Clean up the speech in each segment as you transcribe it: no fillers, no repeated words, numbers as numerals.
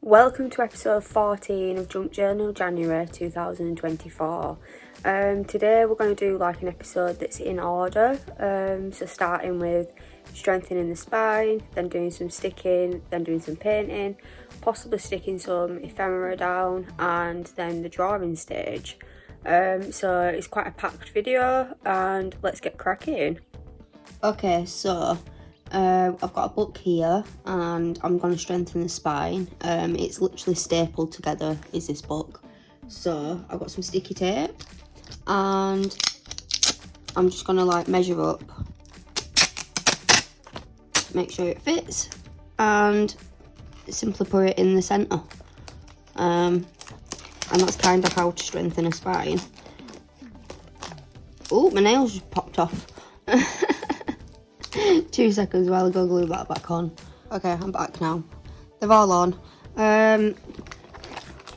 Welcome to episode 14 of Junk Journal January 2024. Today we're going to do like an episode that's in order, so starting with strengthening the spine, then doing some sticking, then doing some painting, possibly sticking some ephemera down, and then the drawing stage. So it's quite a packed video, and let's get cracking. Okay, so I've got a book here and I'm going to strengthen the spine. It's literally stapled together is this book. So I've got some sticky tape and I'm just going to like measure up, make sure it fits, and simply put it in the centre. And that's kind of how to strengthen a spine. Oh, my nails just popped off. 2 seconds while I go glue that back on. Okay, I'm back now. They're all on.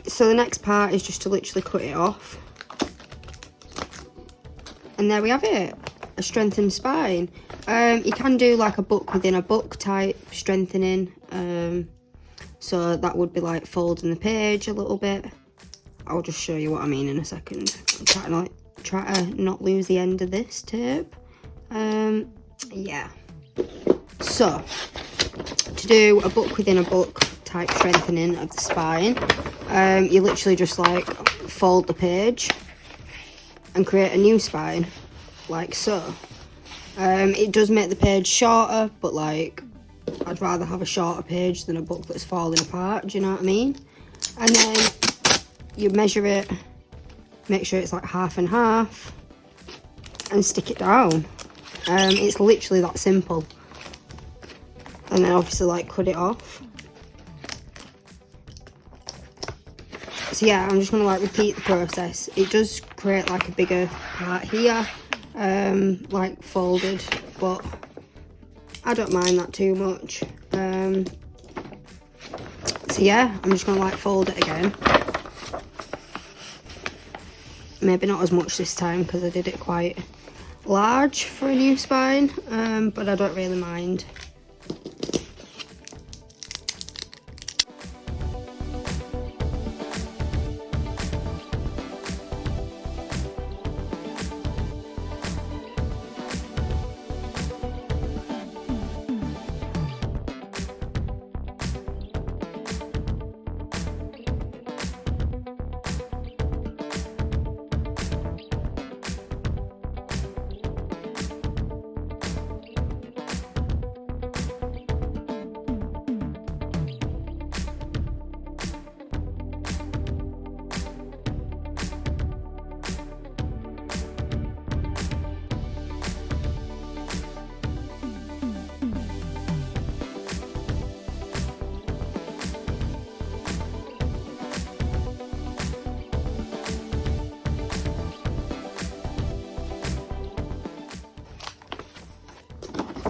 So the next part is just to literally cut it off. And there we have it, a strengthened spine. You can do like a book within a book type strengthening. So that would be like folding the page a little bit. I'll just show you what I mean in a second. I'm try to not lose the end of this tape. Yeah, so to do a book within a book type strengthening of the spine, you literally just like fold the page and create a new spine like so. It does make the page shorter, but like I'd rather have a shorter page than a book that's falling apart, do you know what I mean? And then you measure it, make sure it's like half and half, and stick it down. It's literally that simple. And then obviously like cut it off. So yeah, I'm just gonna like repeat the process. It does create like a bigger part here, like folded, but I don't mind that too much. So yeah, I'm just gonna like fold it again. Maybe not as much this time because I did it quite large for a new spine, but I don't really mind.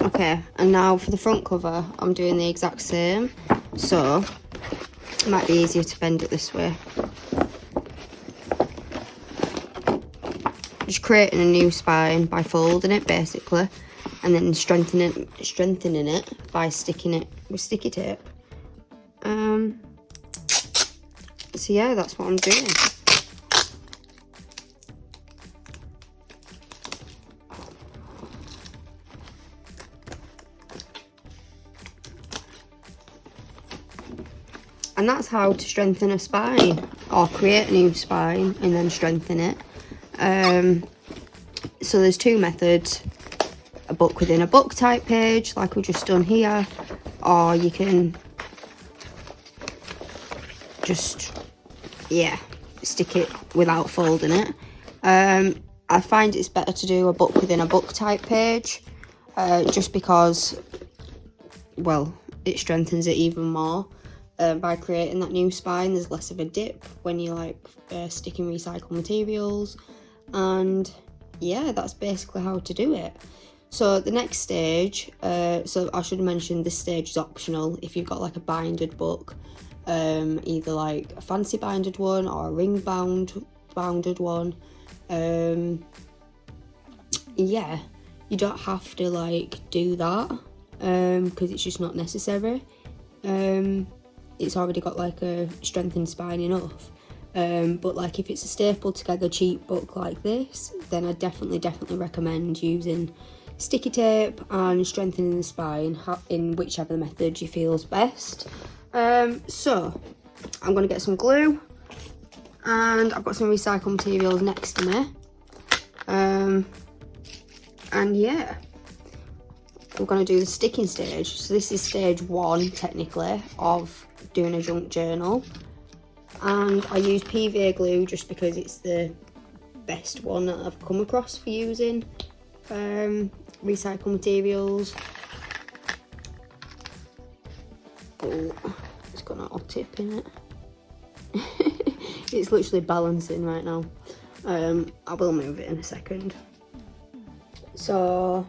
Okay, and now for the front cover, I'm doing the exact same. So, it might be easier to bend it this way. Just creating a new spine by folding it, basically. And then strengthening it by sticking it with sticky tape. So yeah, that's what I'm doing. And that's how to strengthen a spine, or create a new spine and then strengthen it. So there's 2 methods: a book within a book type page, like we've just done here, or you can just, yeah, stick it without folding it. I find it's better to do a book within a book type page, just because, well, it strengthens it even more. By creating that new spine, there's less of a dip when you like sticking recycled materials, and yeah, that's basically how to do it. So the next stage, so I should have mentioned this stage is optional if you've got like a binded book, either like a fancy binded one or a ring bounded one. Yeah, you don't have to like do that because it's just not necessary. it's already got like a strengthened spine enough. But like if it's a stapled together cheap book like this, then I definitely recommend using sticky tape and strengthening the spine in whichever method you feels best. So I'm going to get some glue, and I've got some recycled materials next to me. And yeah, we're going to do the sticking stage. So this is stage 1 technically of doing a junk journal, and I use PVA glue just because it's the best one that I've come across for using recycled materials. Oh, it's got a little tip in it. It's literally balancing right now. I will move it in a second. So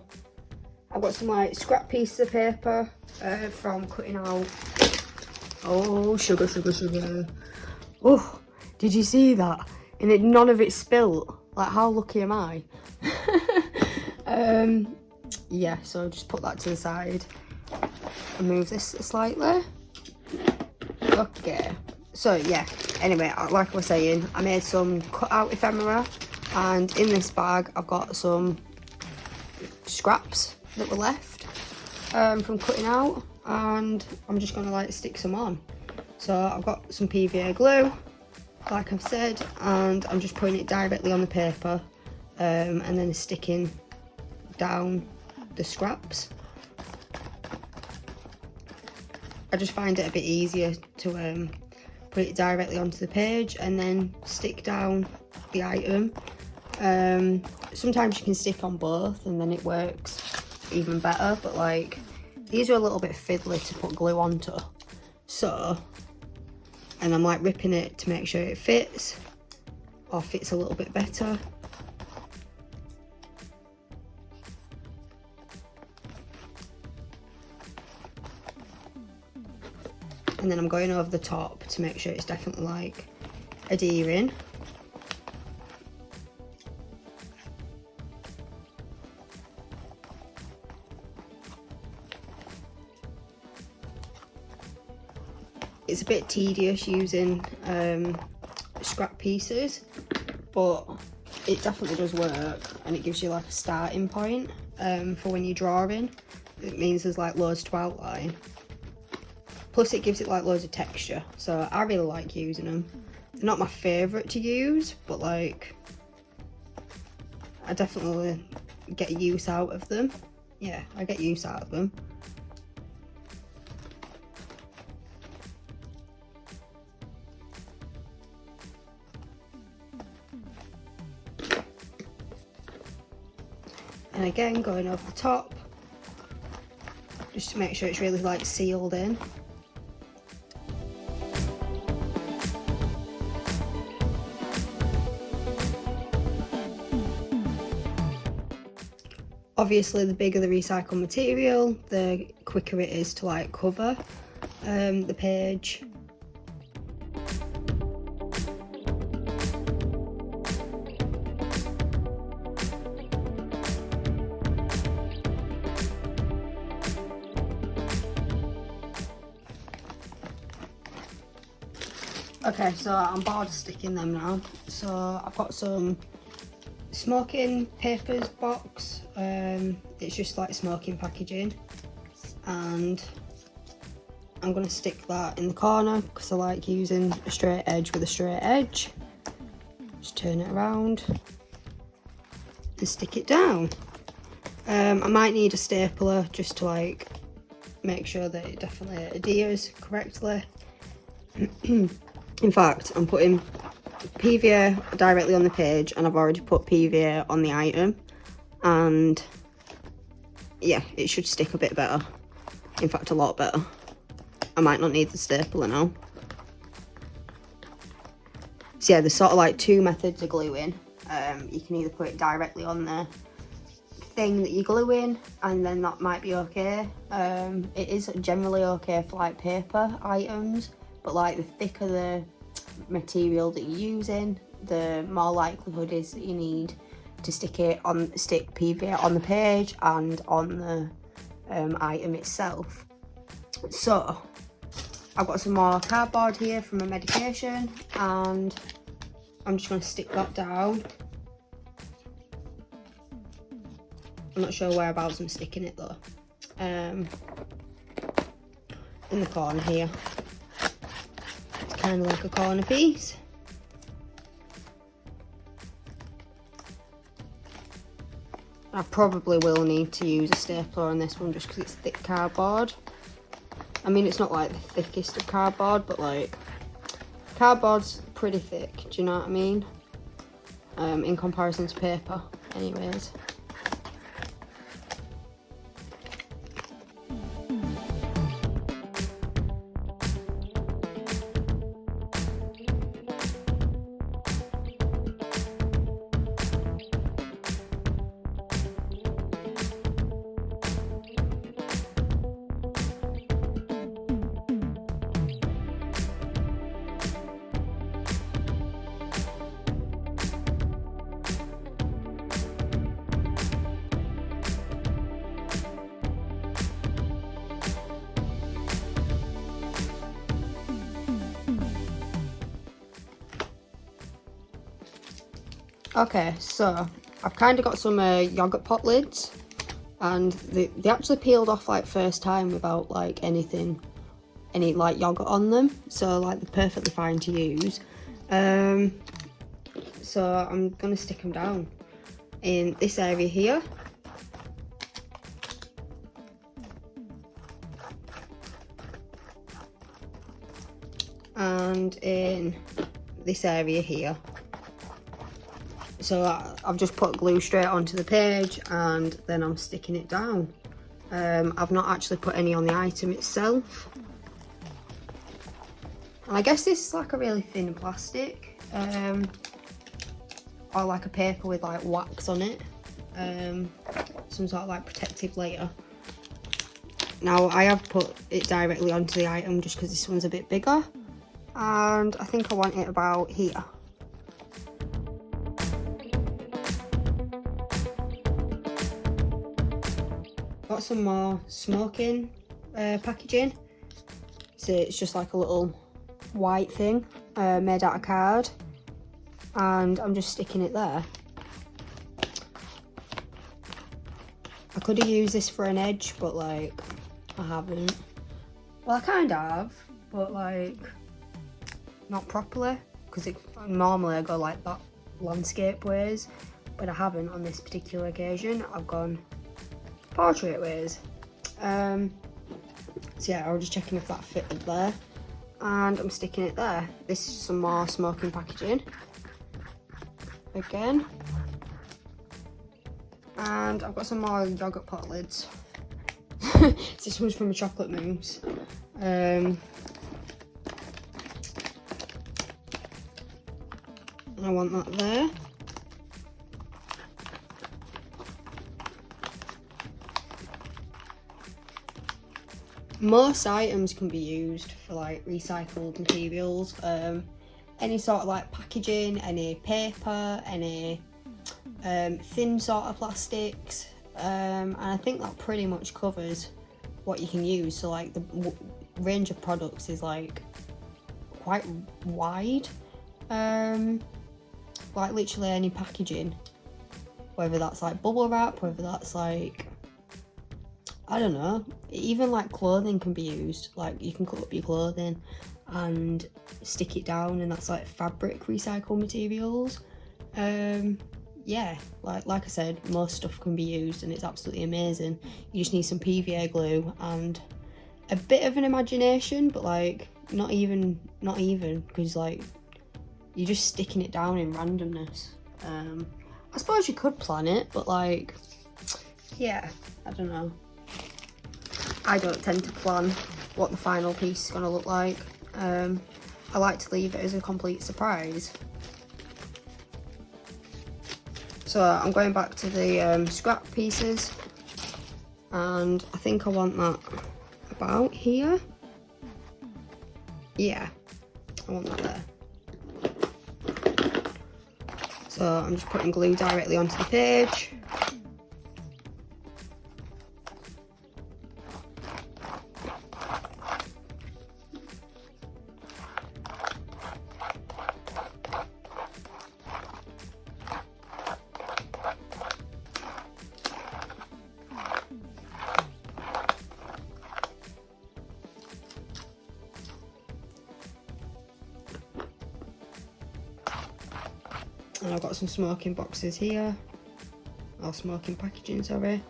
I've got some like scrap pieces of paper from cutting out. Oh, sugar. Oh, did you see that? And none of it spilt. Like, how lucky am I? Yeah, so just put that to the side and move this slightly. Okay, so yeah, anyway, like I was saying, I made some cut out ephemera, and in this bag I've got some scraps that were left from cutting out, and I'm just gonna like stick some on. So I've got some PVA glue, like I've said, and I'm just putting it directly on the paper, and then sticking down the scraps. I just find it a bit easier to put it directly onto the page and then stick down the item. Sometimes you can stick on both and then it works even better, but like these are a little bit fiddly to put glue onto. So, and I'm like ripping it to make sure it fits, or fits a little bit better. And then I'm going over the top to make sure it's definitely like adhering. It's a bit tedious using scrap pieces, but it definitely does work, and it gives you like a starting point for when you're drawing. It means there's like loads to outline. Plus it gives it like loads of texture, so I really like using them. They're not my favourite to use, but like I definitely get use out of them. Yeah, I get use out of them. And again, going over the top, just to make sure it's really like sealed in. Obviously, the bigger the recycled material, the quicker it is to like cover the page. Okay, so I'm bored of sticking them now. So I've got some smoking papers box. It's just like smoking packaging, and I'm gonna stick that in the corner because I like using a straight edge with a straight edge. Just turn it around and stick it down. I might need a stapler just to like make sure that it definitely adheres correctly. In fact, I'm putting PVA directly on the page, and I've already put PVA on the item, and yeah, it should stick a bit better. In fact, a lot better. I might not need the stapler now. So yeah, there's sort of like two methods of gluing. You can either put it directly on the thing that you're gluing, and then that might be okay. It is generally okay for like paper items, but like the thicker the material that you're using, the more likelihood is that you need to stick PVA on the page and on the item itself. So I've got some more cardboard here from my medication, and I'm just going to stick that down. I'm not sure whereabouts I'm sticking it though. In the corner here. It's kind of like a corner piece. I probably will need to use a stapler on this one just because it's thick cardboard. I mean, it's not like the thickest of cardboard, but like, cardboard's pretty thick, do you know what I mean? In comparison to paper, anyways. Okay, so I've kind of got some yogurt pot lids, and they actually peeled off like first time without like any like yogurt on them, so like they're perfectly fine to use. So I'm gonna stick them down in this area here. And in this area here. So I've just put glue straight onto the page and then I'm sticking it down. I've not actually put any on the item itself. And I guess this is like a really thin plastic, or like a paper with like wax on it, some sort of like protective layer. Now I have put it directly onto the item just because this one's a bit bigger, and I think I want it about here. Got some more smoking packaging. So it's just like a little white thing made out of card, and I'm just sticking it there. I could have used this for an edge, but like I haven't. Well, I kind of have, but like not properly, because normally I go like that landscape ways, but I haven't on this particular occasion. I've gone portrait ways. So yeah, I was just checking if that fitted there, and I'm sticking it there. This is some more smoking packaging again, and I've got some more yogurt pot lids. This one's from a chocolate mousse. And I want that there. Most items can be used for like recycled materials, any sort of like packaging, any paper, any thin sort of plastics, and I think that pretty much covers what you can use. So like the range of products is like quite wide, like literally any packaging, whether that's like bubble wrap, whether that's like, I don't know, even like clothing can be used. Like you can cut up your clothing and stick it down, and that's like fabric recycled materials. Yeah, like I said, most stuff can be used and it's absolutely amazing. You just need some PVA glue and a bit of an imagination, but like not even because like you're just sticking it down in randomness. I suppose you could plan it, but like, yeah, I don't know. I don't tend to plan what the final piece is going to look like. I like to leave it as a complete surprise. So I'm going back to the scrap pieces, and I think I want that about here. Yeah, I want that there. So I'm just putting glue directly onto the page. And I've got some smoking boxes here, or smoking packaging, sorry.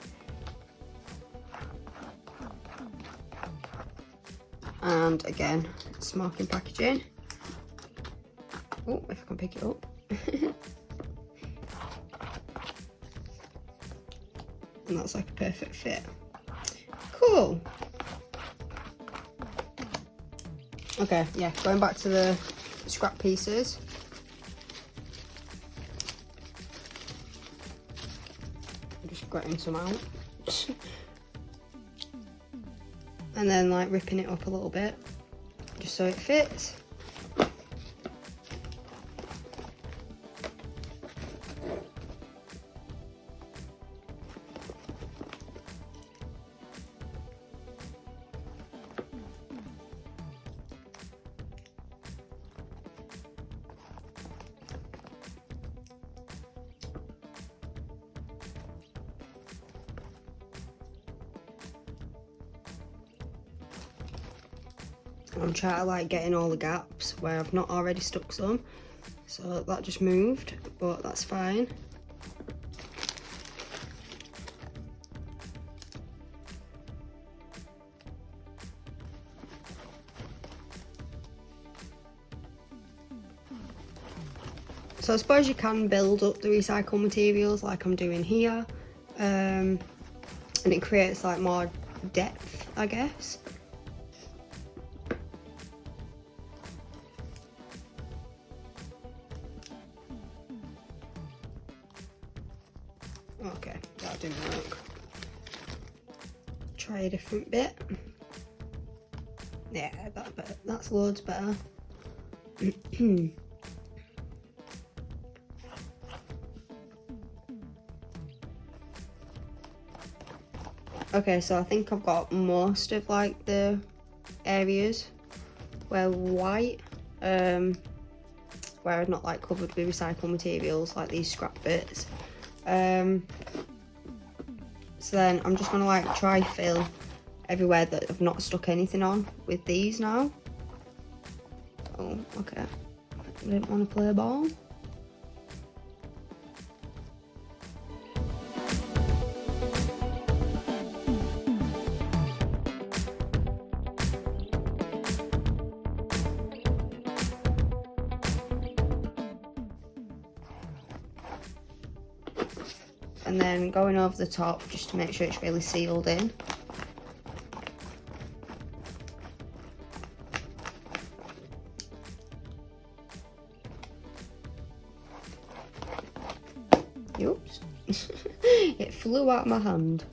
And again, smoking packaging. Oh, if I can pick it up. And that's like a perfect fit. Cool. Okay, yeah, going back to the scrap pieces. I'm just gritting some out. And then like ripping it up a little bit, just so it fits. I'm trying to like get in all the gaps where I've not already stuck some, so that just moved, but that's fine. So I suppose you can build up the recycled materials like I'm doing here, and it creates like more depth, I guess. Okay, that didn't work. Try a different bit. Yeah, that's loads better. Okay, so I think I've got most of like the areas where white, where I've not like covered with recycled materials like these scrap bits. So then I'm just gonna like try fill everywhere that I've not stuck anything on with these now. Oh, okay. I didn't want to play ball. And then going over the top just to make sure it's really sealed in. Oops. It flew out of my hand.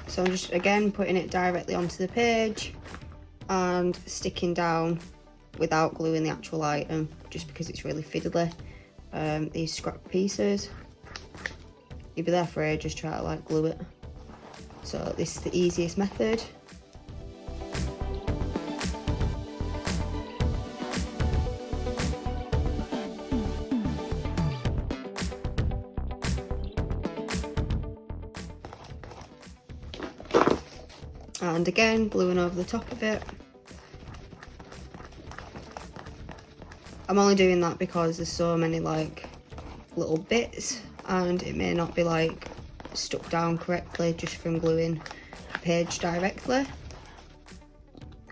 So I'm just again putting it directly onto the page and sticking down without gluing the actual item, just because it's really fiddly. These scrap pieces, you'll be there for ages trying to like glue it. So this is the easiest method. And again, gluing over the top of it. I'm only doing that because there's so many like little bits and it may not be like stuck down correctly just from gluing the page directly.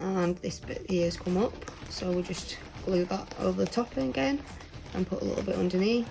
And this bit here has come up, so we'll just glue that over the top again and put a little bit underneath.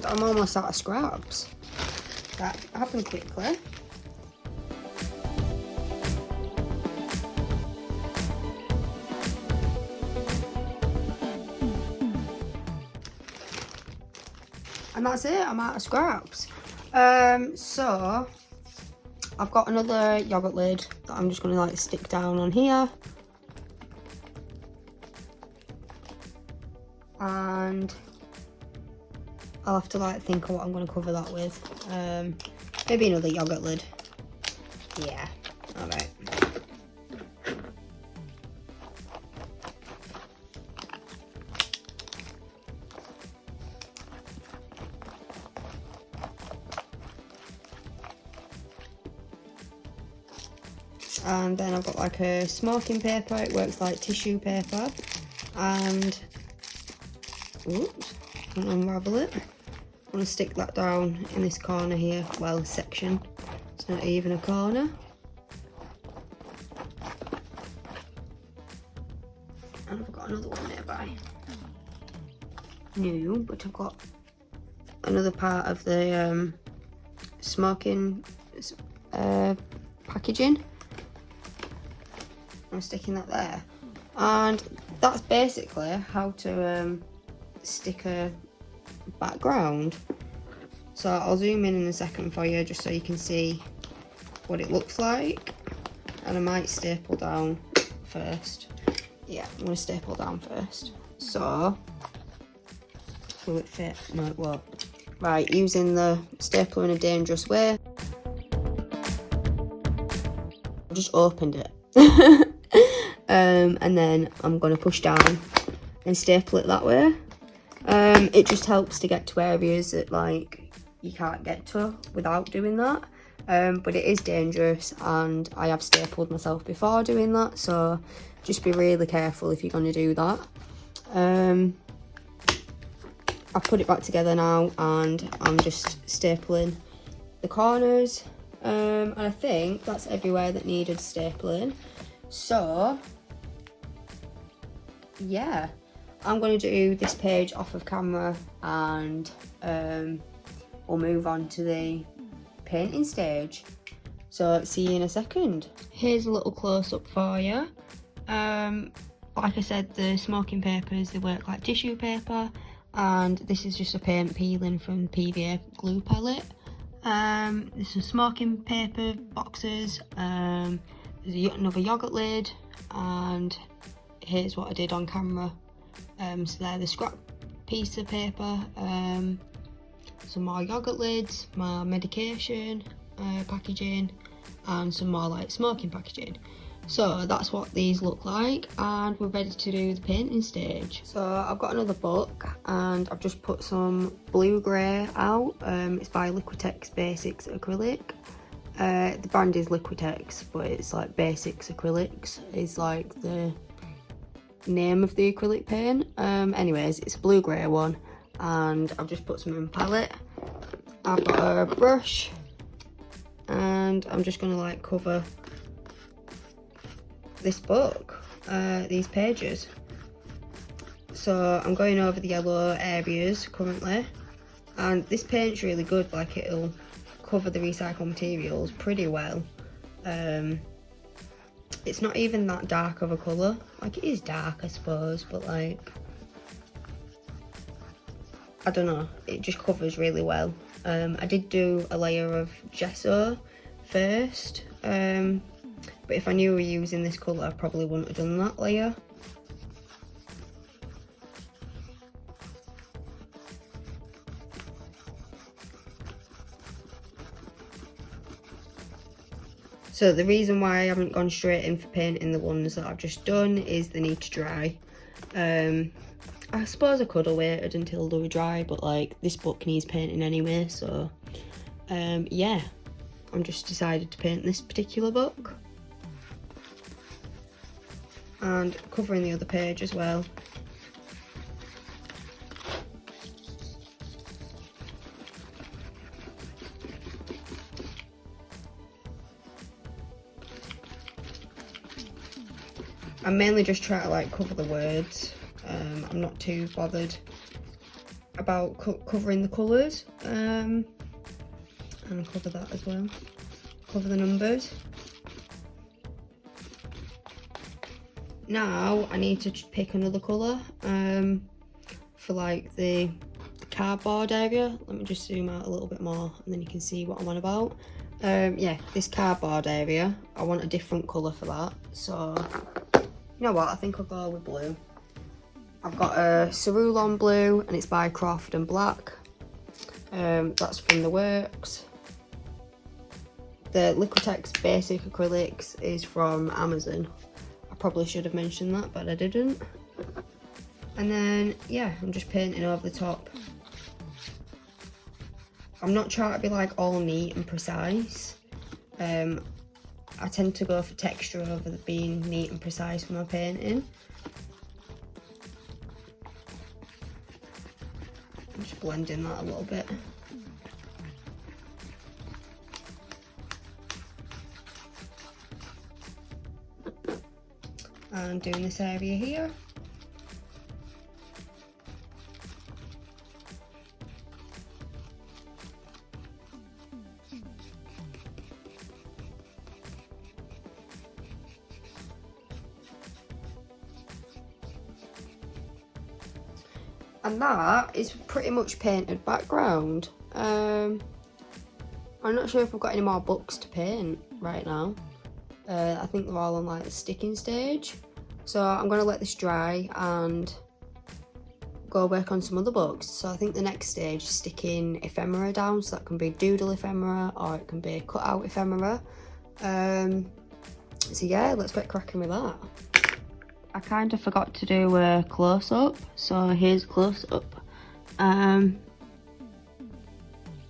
And I'm almost out of scraps. That happened quickly. And that's it, I'm out of scraps. So I've got another yogurt lid that I'm just gonna like stick down on here. And I'll have to like think of what I'm gonna cover that with. Maybe another yogurt lid. Yeah, alright. And then I've got like a smoking paper, it works like tissue paper. And, oops, I'm gonna unravel it. I'm gonna stick that down in this corner here, well, section. It's not even a corner. And I've got another one nearby. New, but I've got another part of the smoking packaging. I'm sticking that there, and that's basically how to stick a background. So I'll zoom in a second for you just so you can see what it looks like, and I might staple down first. Yeah, I'm going to staple down first. So will it fit? No, it won't. Right, using the stapler in a dangerous way. I just opened it. And then I'm going to push down and staple it that way. It just helps to get to areas that like you can't get to without doing that. But it is dangerous, and I have stapled myself before doing that, so just be really careful if you're going to do that. I've put it back together now, and I'm just stapling the corners, and I think that's everywhere that needed stapling. So yeah, I'm going to do this page off of camera, and we'll move on to the painting stage. So see you in a second. Here's a little close-up for you. Like I said, the smoking papers, they work like tissue paper, and this is just a paint peeling from the PVA glue palette. There's some smoking paper boxes, there's another yogurt lid, and here's what I did on camera. So they're the scrap piece of paper, some more yogurt lids, my medication packaging, and some more like smoking packaging. So that's what these look like, and we're ready to do the painting stage. So I've got another book, and I've just put some blue grey out. It's by Liquitex Basics Acrylic. The brand is Liquitex, but it's like Basics Acrylics is like the name of the acrylic paint. Anyways, it's a blue grey one, and I've just put some in palette. I've got a brush, and I'm just gonna like cover this book, these pages. So I'm going over the yellow areas currently, and this paint's really good, like it'll cover the recycled materials pretty well. It's not even that dark of a colour, like it is dark I suppose, but like, I don't know, it just covers really well. I did do a layer of gesso first, but if I knew we were using this colour, I probably wouldn't have done that layer. So the reason why I haven't gone straight in for painting the ones that I've just done is they need to dry. I suppose I could have waited until they were dry, but like this book needs painting anyway, so yeah, I'm just decided to paint this particular book. And covering the other page as well. I mainly just try to like cover the words. I'm not too bothered about covering the colours, and I'll cover that as well, cover the numbers. Now I need to pick another colour for like the cardboard area. Let me just zoom out a little bit more and then you can see what I'm on about. Yeah, this cardboard area, I want a different colour for that. So, you know what, I think I'll go with blue. I've got a Cerulon blue and it's by Croft and Black. That's from the Works. The Liquitex Basic Acrylics is from Amazon. I probably should have mentioned that, but I didn't. And then, yeah, I'm just painting over the top. I'm not trying to be like all neat and precise. I tend to go for texture over being neat and precise for my painting. I'm just blending that a little bit. And doing this area here. And that is pretty much painted background. I'm not sure if I've got any more books to paint right now. I think they're all on like the sticking stage. So I'm gonna let this dry and go work on some other books. So I think the next stage is sticking ephemera down. So that can be doodle ephemera or it can be cut out ephemera. So yeah, let's get cracking with that. I kind of forgot to do a close-up, so here's a close-up. I'm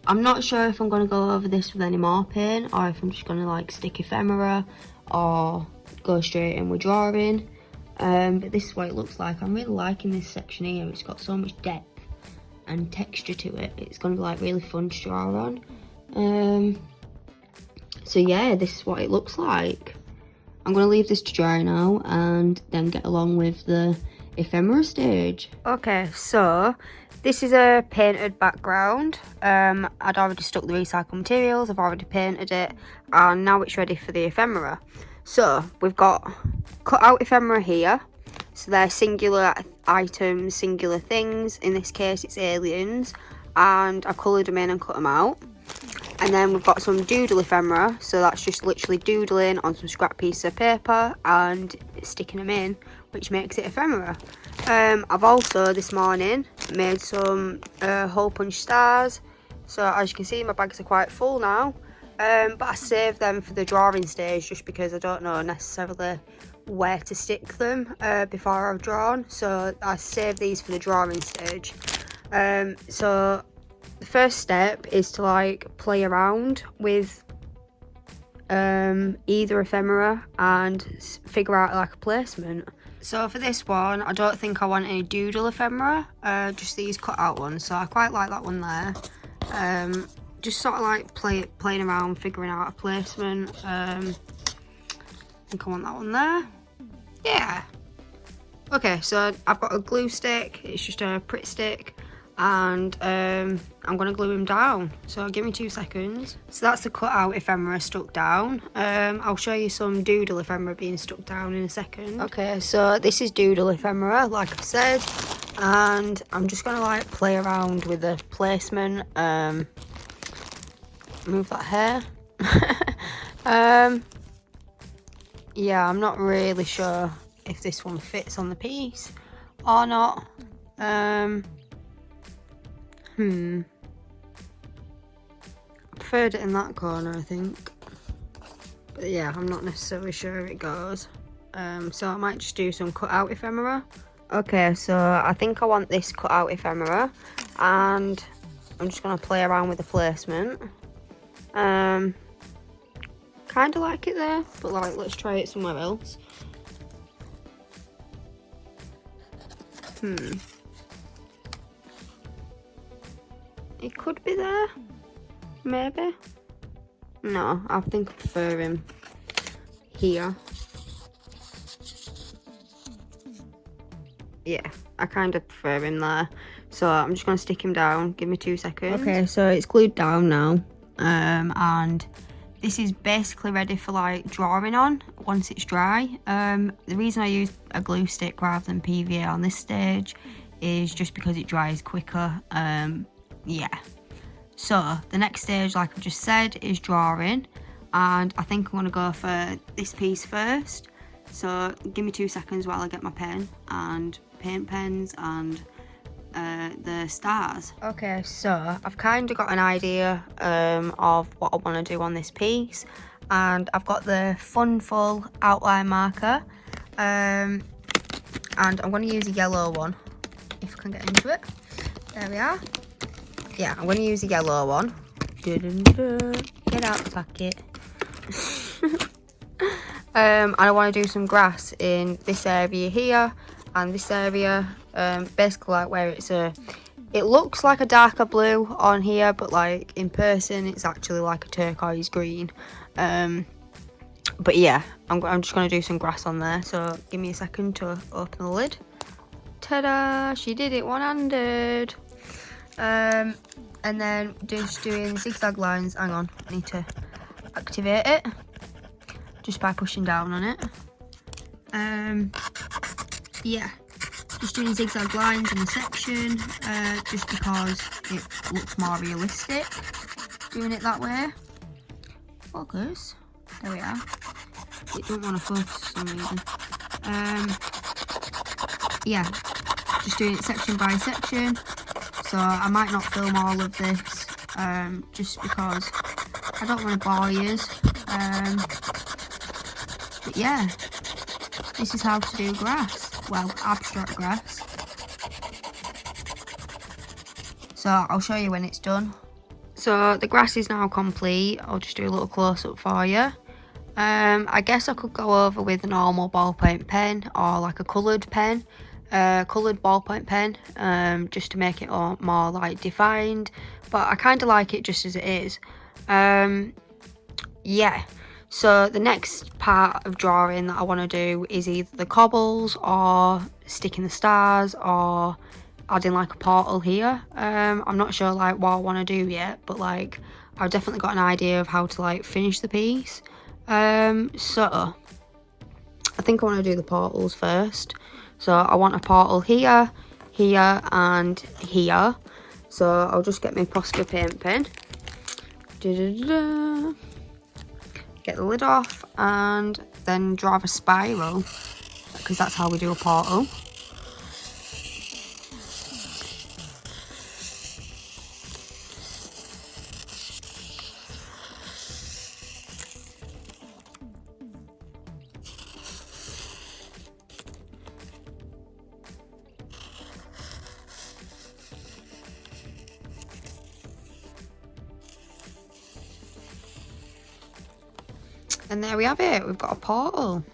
not sure if I'm going to go over this with any more paint or if I'm just going to like stick ephemera or go straight in with drawing. But this is what it looks like. I'm really liking this section here. It's got so much depth and texture to it. It's going to be like really fun to draw on. So yeah, this is what it looks like. I'm going to leave this to dry now and then get along with the ephemera stage. Okay, so this is a painted background. I'd already stuck the recycled materials, I've already painted it, and now it's ready for the ephemera. So we've got cut out ephemera here. So they're singular items, singular things. In this case it's aliens, and I've coloured them in and cut them out. And then we've got some doodle ephemera, so that's just literally doodling on some scrap piece of paper and sticking them in, which makes it ephemera. I've also this morning made some hole punch stars. So as you can see, my bags are quite full now, but I saved them for the drawing stage just because I don't know necessarily where to stick them before I've drawn. So I saved these for the drawing stage. So the first step is to like play around with either ephemera and figure out like a placement. So for this one, I don't think I want any doodle ephemera, just these cut out ones. So I quite like that one there. Just sort of like playing around, figuring out a placement. I think I want that one there. Yeah. Okay, so I've got a glue stick. It's just a Pritt stick. And I'm going to glue him down, so give me 2 seconds. So that's the cut out ephemera stuck down. I'll show you some doodle ephemera being stuck down in a second. Okay, so this is doodle ephemera, like I said, and I'm just going to like play around with the placement. Move that hair. Yeah, I'm not really sure if this one fits on the piece or not. I preferred it in that corner, I think. But yeah, I'm not necessarily sure it goes. So I might just do some cut out ephemera. Okay, so I think I want this cut out ephemera, and I'm just going to play around with the placement. Kind of like it there, but like let's try it somewhere else. It could be there, maybe. No, I think I prefer him here. Yeah, I kind of prefer him there. So I'm just going to stick him down. Give me 2 seconds. Okay, so it's glued down now. And this is basically ready for like drawing on once it's dry. The reason I use a glue stick rather than PVA on this stage is just because it dries quicker. Yeah. So the next stage, like I just said, is drawing. And I think I'm going to go for this piece first. So give me 2 seconds while I get my pen and paint pens and the stars. Okay, so I've kind of got an idea of what I want to do on this piece, and I've got the Funful outline marker, and I'm going to use a yellow one if I can get into it. There we are. Yeah, I'm going to use a yellow one. Get out the packet. And I want to do some grass in this area here and this area, basically like where it looks like a darker blue on here, but like in person it's actually like a turquoise green. But yeah, I'm just going to do some grass on there, so give me a second to open the lid. Ta-da, she did it one-handed. And then just doing zigzag lines. Hang on, I need to activate it just by pushing down on it. Yeah, just doing zigzag lines in the section, just because it looks more realistic doing it that way. Focus. There we are. It don't want to focus for some reason. Yeah, just doing it section by section. So I might not film all of this, just because I don't want to bore you. But yeah, this is how to do grass. Well, abstract grass. So I'll show you when it's done. So the grass is now complete. I'll just do a little close-up for you. I guess I could go over with a normal ballpoint pen or like a coloured pen, coloured ballpoint pen, just to make it all more like defined. But I kind of like it just as it is. Yeah. So the next part of drawing that I want to do is either the cobbles or sticking the stars or adding like a portal here. I'm not sure like what I want to do yet, but like I've definitely got an idea of how to like finish the piece. So I think I want to do the portals first. So I want a portal here, here and here. So I'll just get my Posca paint pen. Get the lid off and then draw a spiral, because that's how we do a portal. And there we have it, we've got a portal.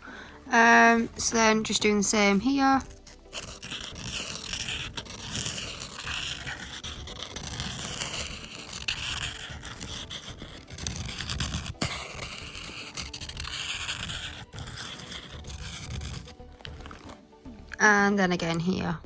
So then just doing the same here. And then again here.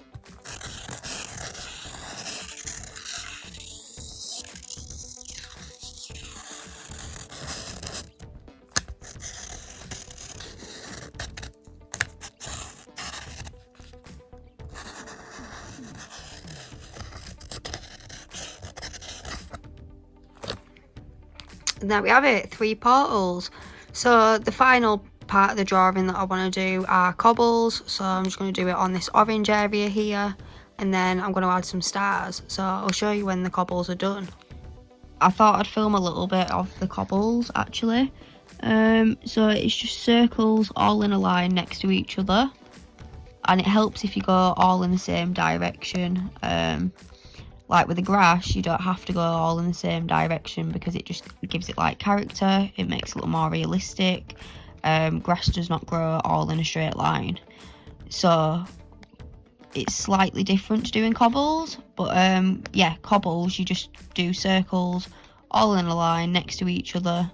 And there we have it, 3 portals. So the final part of the drawing that I want to do are cobbles. So I'm just going to do it on this orange area here, and then I'm going to add some stars. So I'll show you when the cobbles are done. I thought I'd film a little bit of the cobbles actually. So it's just circles all in a line next to each other, and it helps if you go all in the same direction. Like with the grass, you don't have to go all in the same direction because it just gives it like character. It makes it look more realistic. Grass does not grow all in a straight line, so it's slightly different to doing cobbles. But yeah, cobbles, you just do circles all in a line next to each other,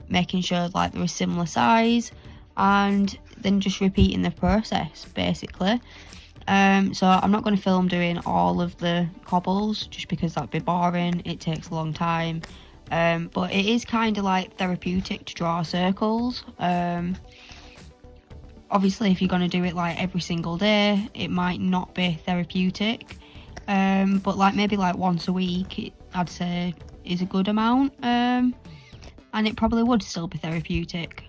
making sure like they're a similar size, and then just repeating the process basically. So I'm not going to film doing all of the cobbles just because that'd be boring. It takes a long time. But it is kind of like therapeutic to draw circles. Obviously, if you're going to do it like every single day, it might not be therapeutic. But like maybe like once a week, I'd say is a good amount. And it probably would still be therapeutic.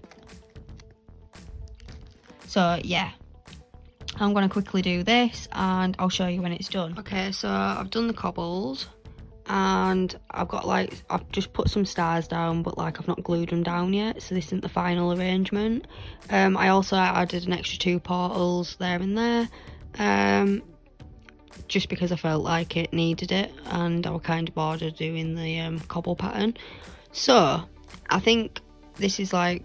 So yeah, I'm going to quickly do this and I'll show you when it's done. Okay, so I've done the cobbles and I've got like, I've just put some stars down, but like I've not glued them down yet, so this isn't the final arrangement. I also added an extra 2 portals there and there, just because I felt like it needed it and I was kind of bored of doing the cobble pattern. So I think this is like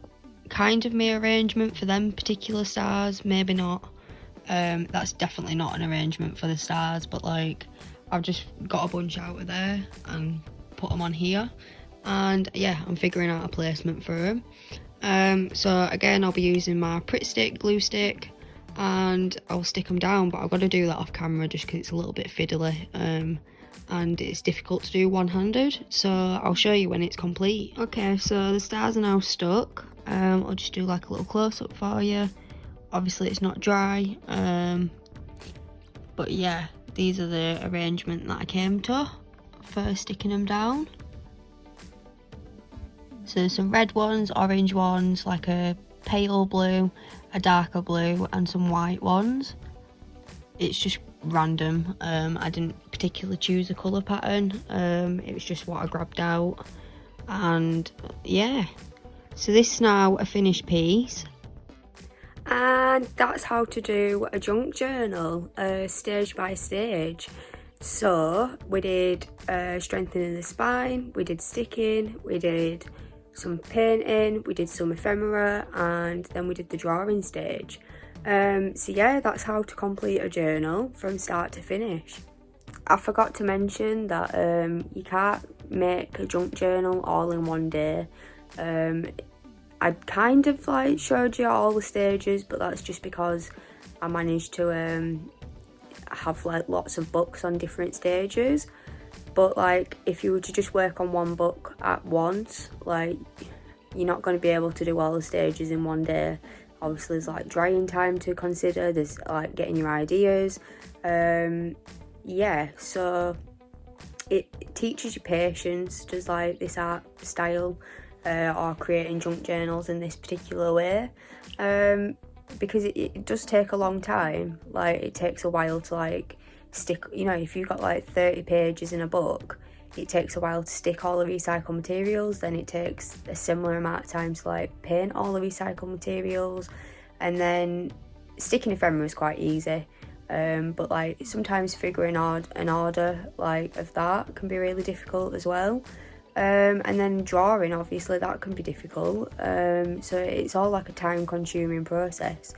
kind of my arrangement for them particular stars, maybe not. That's definitely not an arrangement for the stars, but like I've just got a bunch out of there and put them on here, and yeah, I'm figuring out a placement for them. So again, I'll be using my Pritt stick, glue stick, and I'll stick them down, but I've got to do that off camera just because it's a little bit fiddly, and it's difficult to do one-handed, so I'll show you when it's complete. Okay, so the stars are now stuck. I'll just do like a little close-up for you. Obviously it's not dry, but yeah, these are the arrangement that I came to for sticking them down. So there's some red ones, orange ones, like a pale blue, a darker blue, and some white ones. It's just random. I didn't particularly choose a colour pattern. It was just what I grabbed out, and yeah, so this is now a finished piece. And that's how to do a junk journal, stage by stage. So we did strengthening the spine, we did sticking, we did some painting, we did some ephemera, and then we did the drawing stage. So yeah, that's how to complete a journal from start to finish. I forgot to mention that you can't make a junk journal all in one day. I kind of like showed you all the stages, but that's just because I managed to have like lots of books on different stages. But like if you were to just work on one book at once, like you're not going to be able to do all the stages in one day. Obviously there's like drying time to consider, there's like getting your ideas. Yeah, so it teaches you patience, just like this art style. Or creating junk journals in this particular way, because it does take a long time. Like it takes a while to like stick, you know, if you've got like 30 pages in a book, it takes a while to stick all the recycled materials, then it takes a similar amount of time to like paint all the recycled materials, and then sticking ephemera is quite easy, but like sometimes figuring out an order like of that can be really difficult as well. And then drawing, obviously that can be difficult, so it's all like a time consuming process,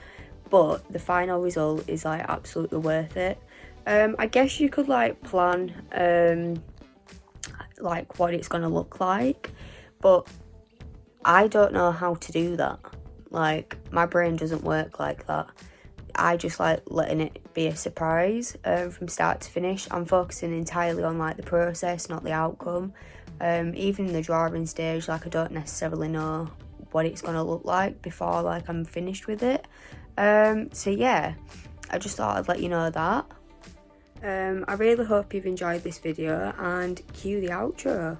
but the final result is like absolutely worth it. I guess you could like plan like what it's going to look like, but I don't know how to do that. Like my brain doesn't work like that. I just like letting it be a surprise from start to finish. I'm focusing entirely on like the process, not the outcome. Even in the drawing stage, like I don't necessarily know what it's going to look like before like I'm finished with it. So yeah, I just thought I'd let you know that. I really hope you've enjoyed this video, and cue the outro.